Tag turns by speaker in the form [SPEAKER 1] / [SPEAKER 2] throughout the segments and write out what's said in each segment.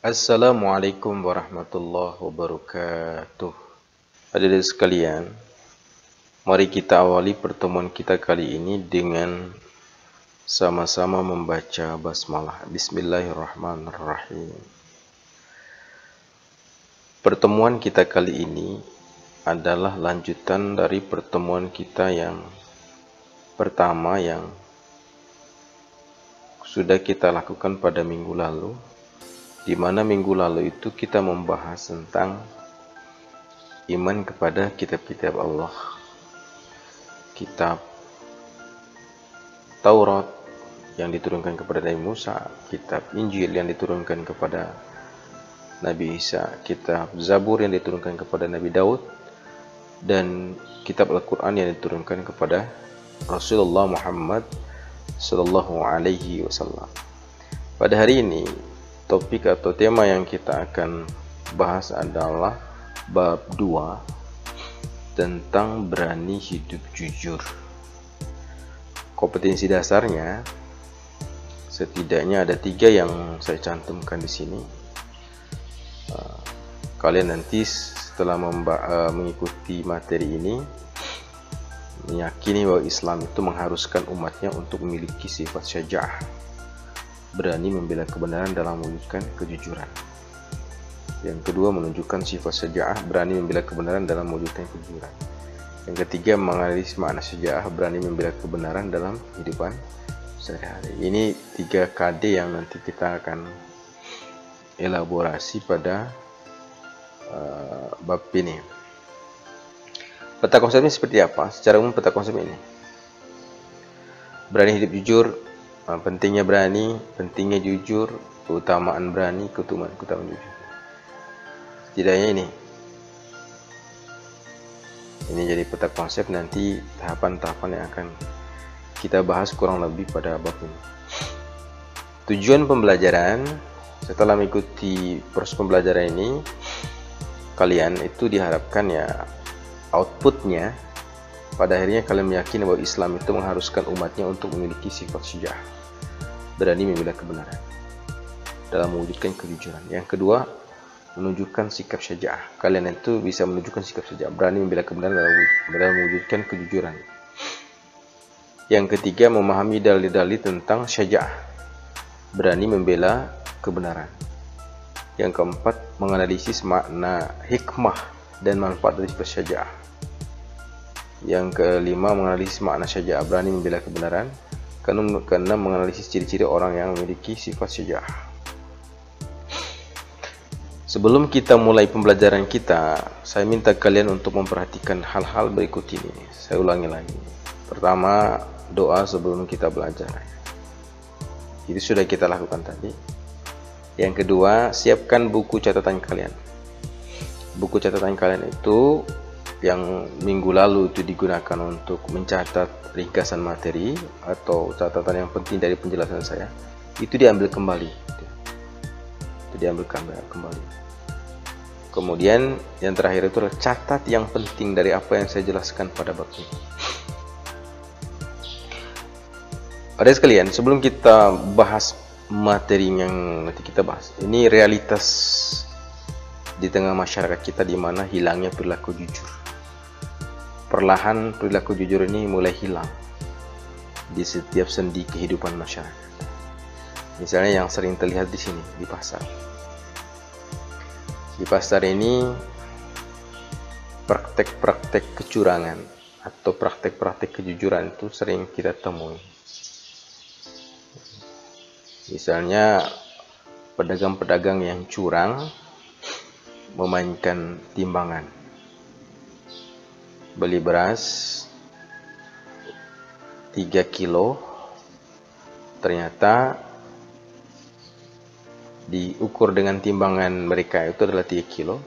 [SPEAKER 1] Assalamualaikum warahmatullahi wabarakatuh. Hadirin sekalian, mari kita awali pertemuan kita kali ini dengan sama-sama membaca basmalah. Bismillahirrahmanirrahim. Pertemuan kita kali ini adalah lanjutan dari pertemuan kita yang pertama yang sudah kita lakukan pada minggu lalu, di mana minggu lalu itu kita membahas tentang iman kepada kitab-kitab Allah, kitab Taurat yang diturunkan kepada Nabi Musa, kitab Injil yang diturunkan kepada Nabi Isa, kitab Zabur yang diturunkan kepada Nabi Daud, dan kitab Al-Quran yang diturunkan kepada Rasulullah Muhammad Sallallahu Alaihi Wasallam. Pada hari ini, topik atau tema yang kita akan bahas adalah bab 2 tentang berani hidup jujur. Kompetensi dasarnya setidaknya ada 3 yang saya cantumkan di sini. Kalian nanti setelah mengikuti materi ini meyakini bahwa Islam itu mengharuskan umatnya untuk memiliki sifat syaja'ah, berani membela kebenaran dalam mewujudkan kejujuran. Yang kedua, menunjukkan sifat syaja'ah, berani membela kebenaran dalam mewujudkan kejujuran. Yang ketiga, menganalisis makna syaja'ah, berani membela kebenaran dalam kehidupan sehari-hari. Ini 3 KD yang nanti kita akan elaborasi pada bab ini. Peta konsepnya seperti apa? Secara umum peta konsep ini: berani hidup jujur, pentingnya berani, pentingnya jujur, keutamaan berani, keutamaan jujur. Setidaknya ini jadi peta konsep, nanti tahapan-tahapan yang akan kita bahas kurang lebih pada bab ini. Tujuan pembelajaran setelah mengikuti proses pembelajaran ini, kalian itu diharapkan ya outputnya pada akhirnya kalian meyakini bahwa Islam itu mengharuskan umatnya untuk memiliki sifat syaja'ah, berani membela kebenaran dalam mewujudkan kejujuran. Yang kedua, menunjukkan sikap syaja'ah. Kalian itu bisa menunjukkan sikap syaja'ah, berani membela kebenaran dalam mewujudkan kejujuran. Yang ketiga, memahami dalil-dalil tentang syaja'ah, berani membela kebenaran. Yang keempat, menganalisis makna hikmah dan manfaat dari sifat syaja'ah. Yang kelima, menganalisis makna syaja'ah, berani membela kebenaran. Keenam, menganalisis ciri-ciri orang yang memiliki sifat syaja'ah. Sebelum kita mulai pembelajaran kita, saya minta kalian untuk memperhatikan hal-hal berikut ini. Saya ulangi lagi. Pertama, doa sebelum kita belajar. Itu sudah kita lakukan tadi. Yang kedua, siapkan buku catatan kalian. Buku catatan kalian itu yang minggu lalu itu digunakan untuk mencatat ringkasan materi atau catatan yang penting dari penjelasan saya, itu diambil kembali. Kemudian yang terakhir itu adalah catat yang penting dari apa yang saya jelaskan pada bab ini. Ada sekalian, sebelum kita bahas materi yang nanti kita bahas, ini realitas di tengah masyarakat kita di mana hilangnya perilaku jujur. Perlahan perilaku jujur ini mulai hilang di setiap sendi kehidupan masyarakat. Misalnya yang sering terlihat di sini, di pasar. Di pasar ini praktek-praktek kecurangan atau praktek-praktek kejujuran itu sering kita temui. Misalnya pedagang-pedagang yang curang memainkan timbangan. Beli beras 3 kilo, ternyata diukur dengan timbangan mereka itu adalah 3 kilo.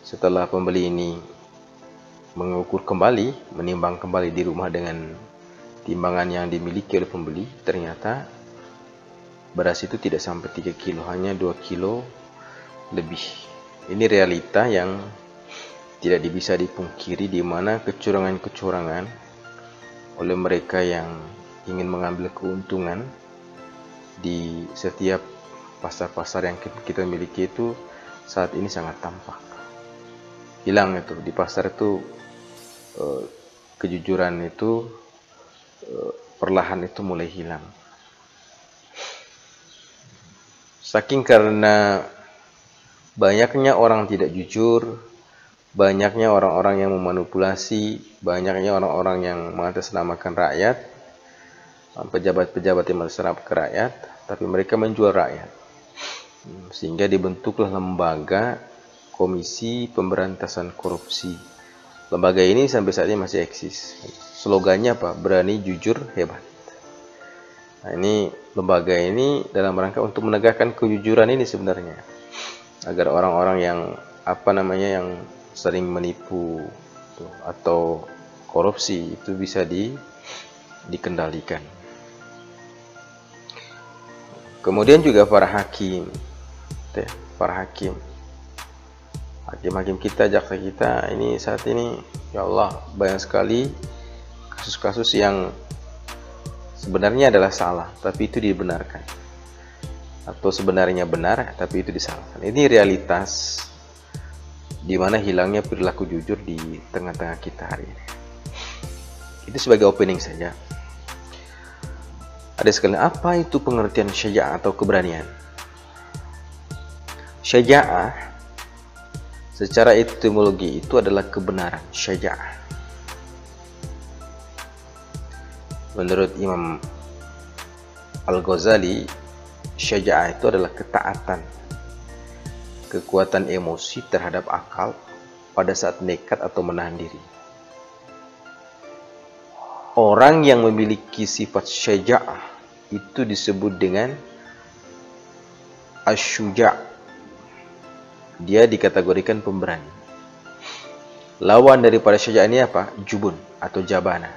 [SPEAKER 1] Setelah pembeli ini mengukur kembali, menimbang kembali di rumah dengan timbangan yang dimiliki oleh pembeli, ternyata beras itu tidak sampai 3 kilo, hanya 2 kilo lebih. Ini realita yang tidak bisa dipungkiri, di mana kecurangan-kecurangan oleh mereka yang ingin mengambil keuntungan di setiap pasar-pasar yang kita miliki itu saat ini sangat tampak. Hilang itu di pasar itu, kejujuran itu perlahan itu mulai hilang. Saking karena banyaknya orang tidak jujur, banyaknya orang-orang yang memanipulasi, banyaknya orang-orang yang mengatasnamakan rakyat, pejabat-pejabat yang mengatasnamakan rakyat, tapi mereka menjual rakyat. Sehingga dibentuklah lembaga Komisi Pemberantasan Korupsi. Lembaga ini sampai saat ini masih eksis. Slogannya apa? Berani, jujur, hebat. Nah, ini lembaga ini dalam rangka untuk menegakkan kejujuran ini sebenarnya, agar orang-orang yang yang sering menipu atau korupsi itu bisa dikendalikan. Kemudian juga para hakim, hakim kita, jaksa kita ini saat ini, ya Allah, banyak sekali kasus-kasus yang sebenarnya adalah salah tapi itu dibenarkan, atau sebenarnya benar tapi itu disalahkan. Ini realitas di mana hilangnya perilaku jujur di tengah-tengah kita hari ini. Itu sebagai opening saja. Ada sekali, apa itu pengertian syaja'ah atau keberanian? Syaja'ah secara etimologi itu adalah kebenaran, syaja'ah. Menurut Imam Al-Ghazali, syaja'ah itu adalah ketaatan, kekuatan emosi terhadap akal pada saat nekat atau menahan diri. Orang yang memiliki sifat syaja'ah itu disebut dengan asy-syuja'. Dia dikategorikan pemberani. Lawan daripada syaja'ah ini apa? Jubun atau jabana.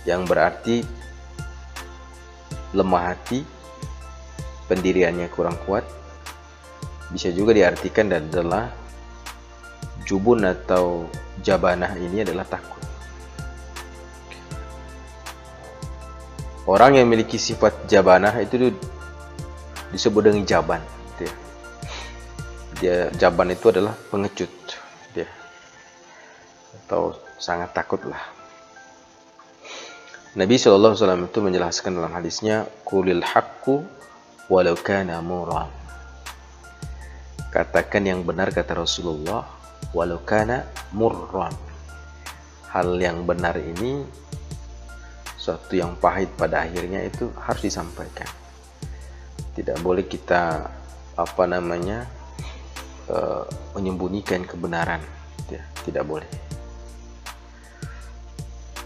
[SPEAKER 1] Yang berarti lemah hati, pendiriannya kurang kuat. Bisa juga diartikan adalah jubun atau jabanah ini adalah takut. Orang yang memiliki sifat jabanah itu disebut dengan jaban. Jaban itu adalah pengecut, atau sangat takutlah. Nabi SAW itu menjelaskan dalam hadisnya, qulil haqqu walau kana murran. Katakan yang benar, kata Rasulullah, walau kana murran. Hal yang benar ini, suatu yang pahit pada akhirnya, itu harus disampaikan. Tidak boleh kita menyembunyikan kebenaran. Tidak boleh.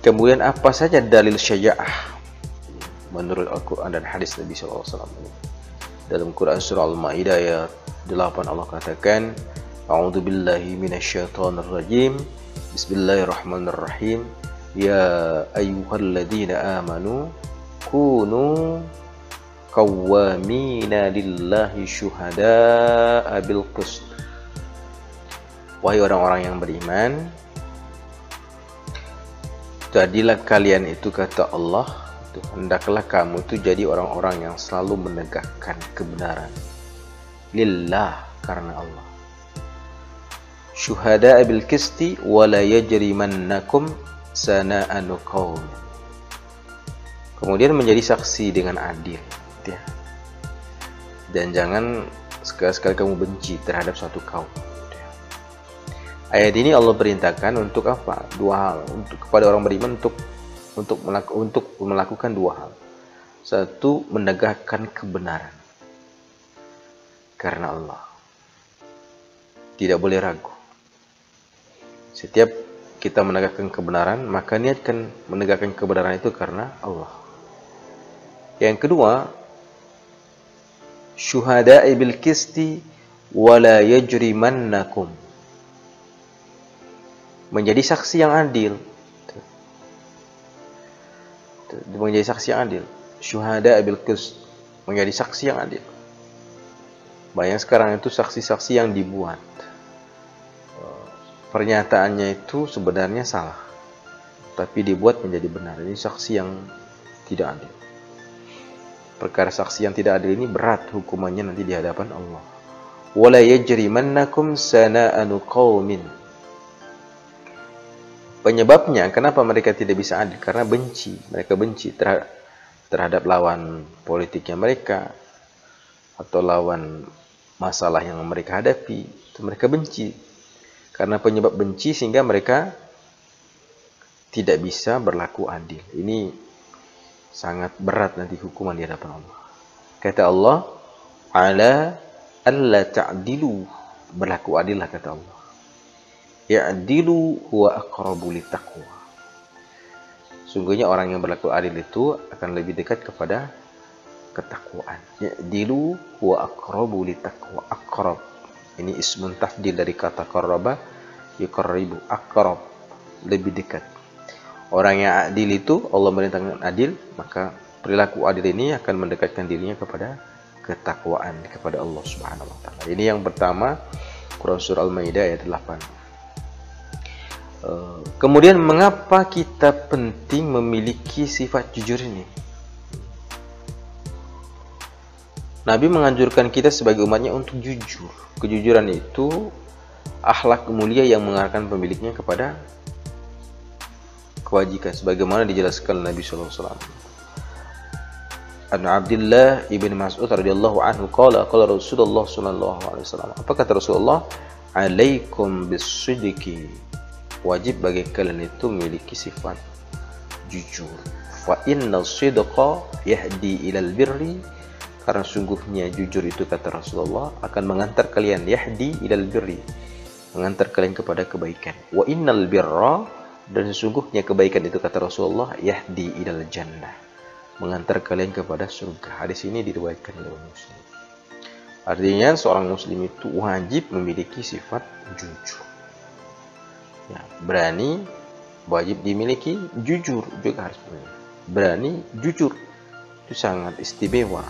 [SPEAKER 1] Kemudian apa saja dalil syaja'ah menurut Al-Quran dan hadis Nabi SAW? Dalam Quran surah Al-Ma'idah ayat 8 Allah katakan, A'udzu billahi minasyaitonir rajim. Bismillahirrahmanirrahim. Ya ayyuhalladzina amanu kunu qawwamina lillahi syuhada'a bil qist. Wahai orang-orang yang beriman, jadilah kalian itu, kata Allah, hendaklah kamu itu jadi orang-orang yang selalu menegakkan kebenaran. Lillah, karena Allah. Syuhada'a bil qisti wa la yajrimannakum sana'anu qaum. Kemudian menjadi saksi dengan adil, dan jangan sekali-sekali kamu benci terhadap suatu kaum. Ayat ini Allah perintahkan untuk apa? Dua hal, untuk kepada orang beriman untuk melakukan dua hal. Satu, menegakkan kebenaran karena Allah. Tidak boleh ragu. Setiap kita menegakkan kebenaran, maka niatkan menegakkan kebenaran itu karena Allah. Yang kedua, syuhada'i bil qisti wa la yajrimannakum. Menjadi saksi yang adil. Menjadi saksi yang adil. Syuhada bil qist, menjadi saksi yang adil. Banyak sekarang itu saksi-saksi yang dibuat. Pernyataannya itu sebenarnya salah, tapi dibuat menjadi benar. Ini saksi yang tidak adil. perkara saksi yang tidak adil ini berat hukumannya nanti di hadapan Allah. Wala yajrimannakum sana'anu qaumin. Penyebabnya kenapa mereka tidak bisa adil? Karena benci. Mereka benci terhadap lawan politiknya mereka atau lawan masalah yang mereka hadapi. Itu mereka benci. Karena penyebab benci sehingga mereka tidak bisa berlaku adil. Ini sangat berat nanti hukuman di hadapan Allah. Kata Allah, ala alla ta'dilu, berlaku adillah kata Allah. Ya'dilu huwa aqrabu littaqwa. Sungguhnya orang yang berlaku adil itu akan lebih dekat kepada ketakwaan. Ya'dilu huwa aqrabu littaqwa. Aqrab. Ini ismun tafdil dari kata qarraba, yuqarribu. Aqrab, lebih dekat. Orang yang adil itu Allah merintahkan adil, maka perilaku adil ini akan mendekatkan dirinya kepada ketakwaan kepada Allah Subhanahu wa taala. Ini yang pertama, Quran surah Al-Maidah ayat 8. Kemudian mengapa kita penting memiliki sifat jujur ini? Nabi menganjurkan kita sebagai umatnya untuk jujur. Kejujuran itu akhlak mulia yang mengarahkan pemiliknya kepada kewajiban, sebagaimana dijelaskan Nabi sallallahu alaihi wasallam. An Abdullah ibn Mas'ud radhiyallahu anhu qala Rasulullah sallallahu alaihi wasallam. Apa kata Rasulullah? Alaikum bis-sidqi. Wajib bagi kalian itu memiliki sifat jujur. Fa inna sidqa yahdi ilal birri. Karena sungguhnya jujur itu kata Rasulullah akan mengantar kalian yahdi ilal birri, mengantar kalian kepada kebaikan. Wa innal birra, dan sesungguhnya kebaikan itu kata Rasulullah yahdi ilal jannah, mengantar kalian kepada surga. Hadis ini diriwayatkan oleh Muslim. Artinya seorang muslim itu wajib memiliki sifat jujur. Ya, berani wajib dimiliki, jujur juga harus berani jujur. Itu sangat istimewa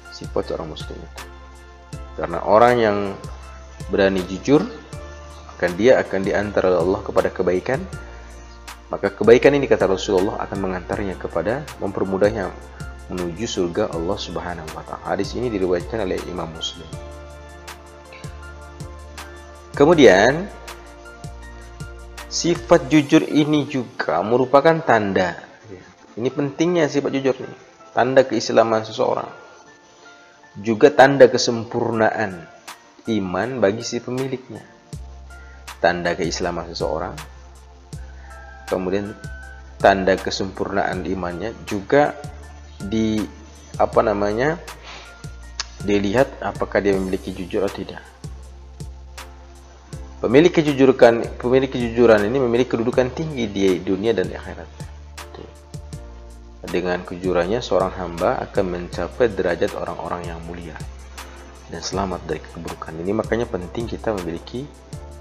[SPEAKER 1] sifat seorang muslim itu. Karena orang yang berani jujur dia akan diantar oleh Allah kepada kebaikan. Maka kebaikan ini kata Rasulullah akan mengantarnya kepada, mempermudahnya menuju surga Allah Subhanahu wa taala. Hadis ini diriwayatkan oleh Imam Muslim. Kemudian sifat jujur ini juga merupakan tanda. Ini pentingnya sifat jujur ini. Tanda keislaman seseorang. Juga tanda kesempurnaan iman bagi si pemiliknya. Tanda keislaman seseorang. Kemudian tanda kesempurnaan imannya juga dilihat apakah dia memiliki jujur atau tidak. Pemilik kejujuran ini memiliki kedudukan tinggi di dunia dan di akhirat. Dengan kejujurannya seorang hamba akan mencapai derajat orang-orang yang mulia dan selamat dari keburukan. Ini makanya penting kita memiliki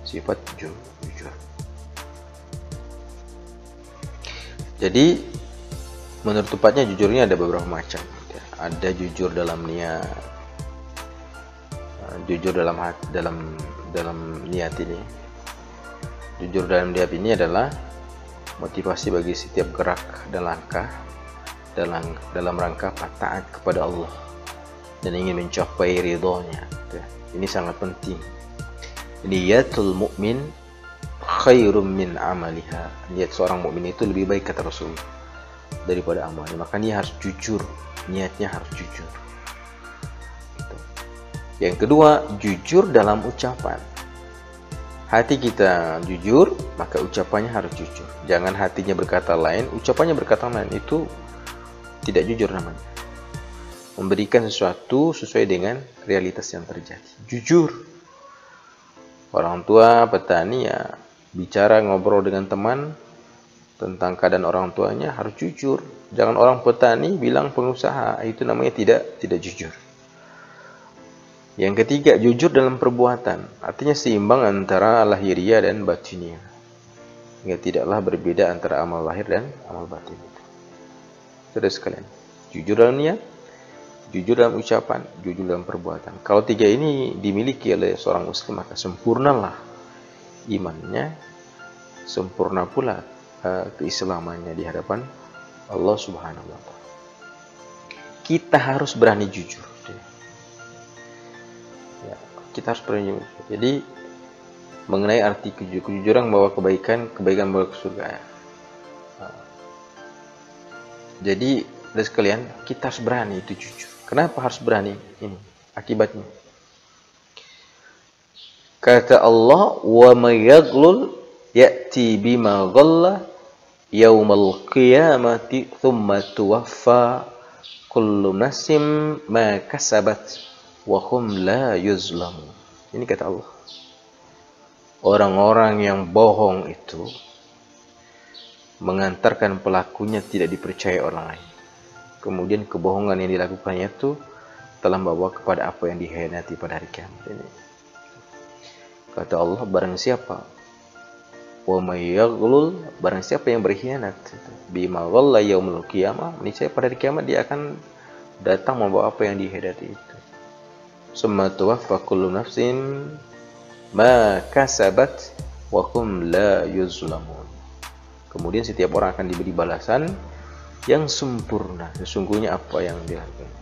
[SPEAKER 1] sifat jujur. Jadi menurut tepatnya jujur ini ada beberapa macam. Ada jujur dalam niat, jujur dalam hati, dalam niat ini. Jujur dalam niat ini adalah motivasi bagi setiap gerak dan langkah dalam rangka taat kepada Allah dan ingin mencapai ridhonya. Ini sangat penting. Niyatul mukmin khairum min amaliha. Niat seorang mukmin itu lebih baik kata Rasul daripada amalnya. Maka dia harus jujur, niatnya harus jujur. Yang kedua, jujur dalam ucapan. Hati kita jujur, maka ucapannya harus jujur. Jangan hatinya berkata lain, ucapannya berkata lain. Itu tidak jujur namanya. Memberikan sesuatu sesuai dengan realitas yang terjadi. Jujur. Orang tua, petani ya bicara, ngobrol dengan teman tentang keadaan orang tuanya harus jujur. Jangan orang petani bilang pengusaha, itu namanya tidak jujur. Yang ketiga, jujur dalam perbuatan. Artinya seimbang antara lahiriah dan batiniah. Hingga tidaklah berbeda antara amal lahir dan amal batin. Saudara sekalian, jujur dalam niat, jujur dalam ucapan, jujur dalam perbuatan. Kalau tiga ini dimiliki oleh seorang muslim, maka sempurnalah imannya, sempurna pula keislamannya di hadapan Allah Subhanahu wa taala. kita harus berani jujur. Ya, kita harus berani jujur. Jadi mengenai arti kejujuran membawa kebaikan membawa ke surga. Jadi dari sekalian, kita harus berani itu jujur. Kenapa harus berani? Ini akibatnya. Kata Allah, wa may yaghlul ya'ti bima ghalla yaumal qiyamati thumma tuwaffa kullu nafsin ma kasabat wa hum la yuzlamun. Ini kata Allah. Orang-orang yang bohong itu mengantarkan pelakunya tidak dipercaya orang lain. Kemudian kebohongan yang dilakukannya itu telah membawa kepada apa yang dikhianati pada hari kiamat ini. Kata Allah, barang siapa wa may yaghlul, barang siapa yang berkhianat bima ghalla yaumul qiyamah, niscaya pada hari kiamat dia akan datang membawa apa yang dikhianati itu. Summa tuwaffa kullu nafsin ma kasabat wa hum la yuzlamun. Kemudian setiap orang akan diberi balasan yang sempurna sesungguhnya apa yang dilakukan.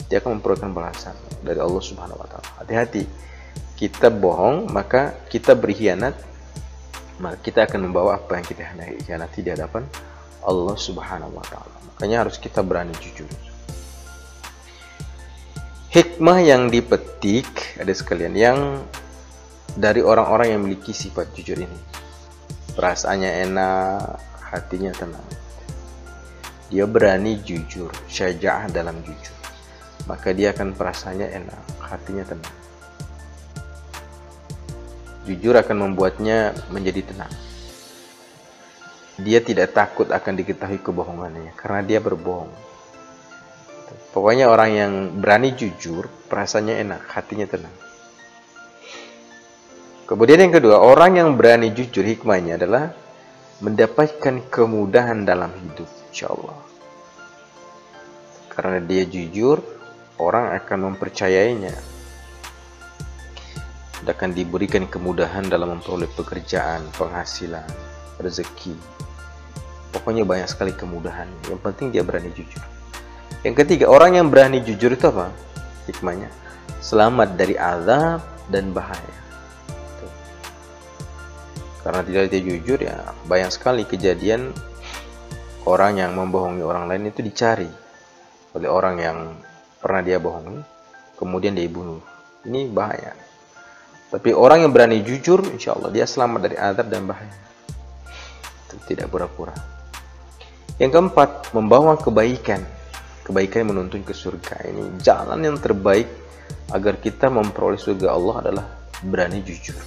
[SPEAKER 1] Dia akan memperoleh balasan dari Allah Subhanahu wa taala. Hati-hati. Kita bohong, maka kita berkhianat, maka kita akan membawa apa yang kita khianati di hadapan Allah Subhanahu wa taala. Makanya harus kita berani jujur. Hikmah yang dipetik ada sekalian yang dari orang-orang yang memiliki sifat jujur ini. Perasaannya enak, hatinya tenang. Dia berani jujur, syaja'ah dalam jujur. Maka dia akan perasaannya enak, hatinya tenang. Jujur akan membuatnya menjadi tenang. Dia tidak takut akan diketahui kebohongannya karena dia berbohong. Pokoknya orang yang berani jujur, perasaannya enak, hatinya tenang. Kemudian yang kedua, orang yang berani jujur hikmahnya adalah mendapatkan kemudahan dalam hidup, insyaallah. Karena dia jujur, orang akan mempercayainya. Akan diberikan kemudahan dalam memperoleh pekerjaan, penghasilan, rezeki. Pokoknya banyak sekali kemudahan. Yang penting dia berani jujur. Yang ketiga, orang yang berani jujur itu apa? Hikmahnya, selamat dari azab dan bahaya. Karena tidak dia jujur, ya banyak sekali kejadian orang yang membohongi orang lain itu dicari oleh orang yang pernah dia bohongi, kemudian dia bunuh. Ini bahaya. Tapi orang yang berani jujur, insya Allah dia selamat dari azab dan bahaya. Tidak pura-pura. Yang keempat, membawa kebaikan. Kebaikan yang menuntun ke surga. Ini jalan yang terbaik agar kita memperoleh surga Allah adalah berani jujur.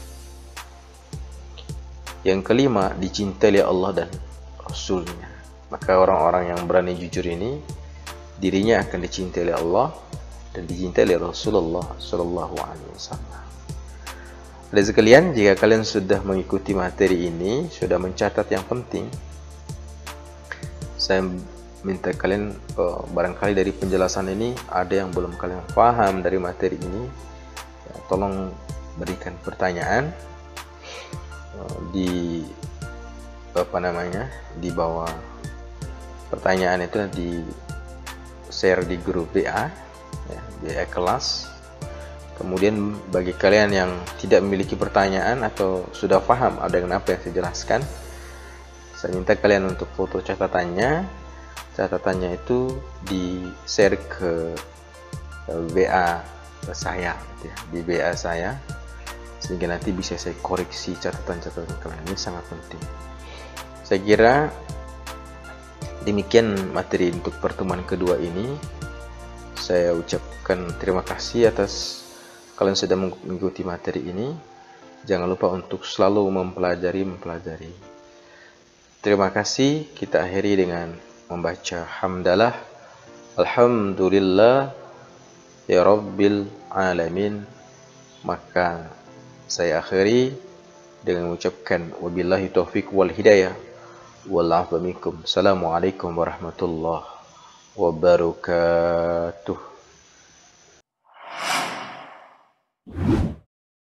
[SPEAKER 1] Yang kelima, dicintai oleh Allah dan Rasulnya. Maka orang-orang yang berani jujur ini, dirinya akan dicintai oleh Allah dan dicintai oleh Rasulullah Sallallahu Alaihi Wasallam. Ada sekalian, jika kalian sudah mengikuti materi ini, sudah mencatat yang penting, saya minta kalian barangkali dari penjelasan ini ada yang belum kalian paham dari materi ini, ya, tolong berikan pertanyaan di di bawah pertanyaan itu di share di grup WA, ya, WA kelas. Kemudian bagi kalian yang tidak memiliki pertanyaan atau sudah paham ada dengan apa yang saya jelaskan, saya minta kalian untuk foto catatannya. Catatannya itu di share ke WA saya, ya, di WA saya, sehingga nanti bisa saya koreksi catatan-catatan kalian. Ini sangat penting. Saya kira demikian materi untuk pertemuan kedua ini. Saya ucapkan terima kasih atas kalian sudah mengikuti materi ini. Jangan lupa untuk selalu mempelajari. Terima kasih. Kita akhiri dengan membaca hamdalah. Alhamdulillah ya Rabbil Alamin. Maka saya akhiri dengan mengucapkan wabillahi taufiq wal hidayah. Wallahualam. Assalamualaikum warahmatullahi wabarakatuh.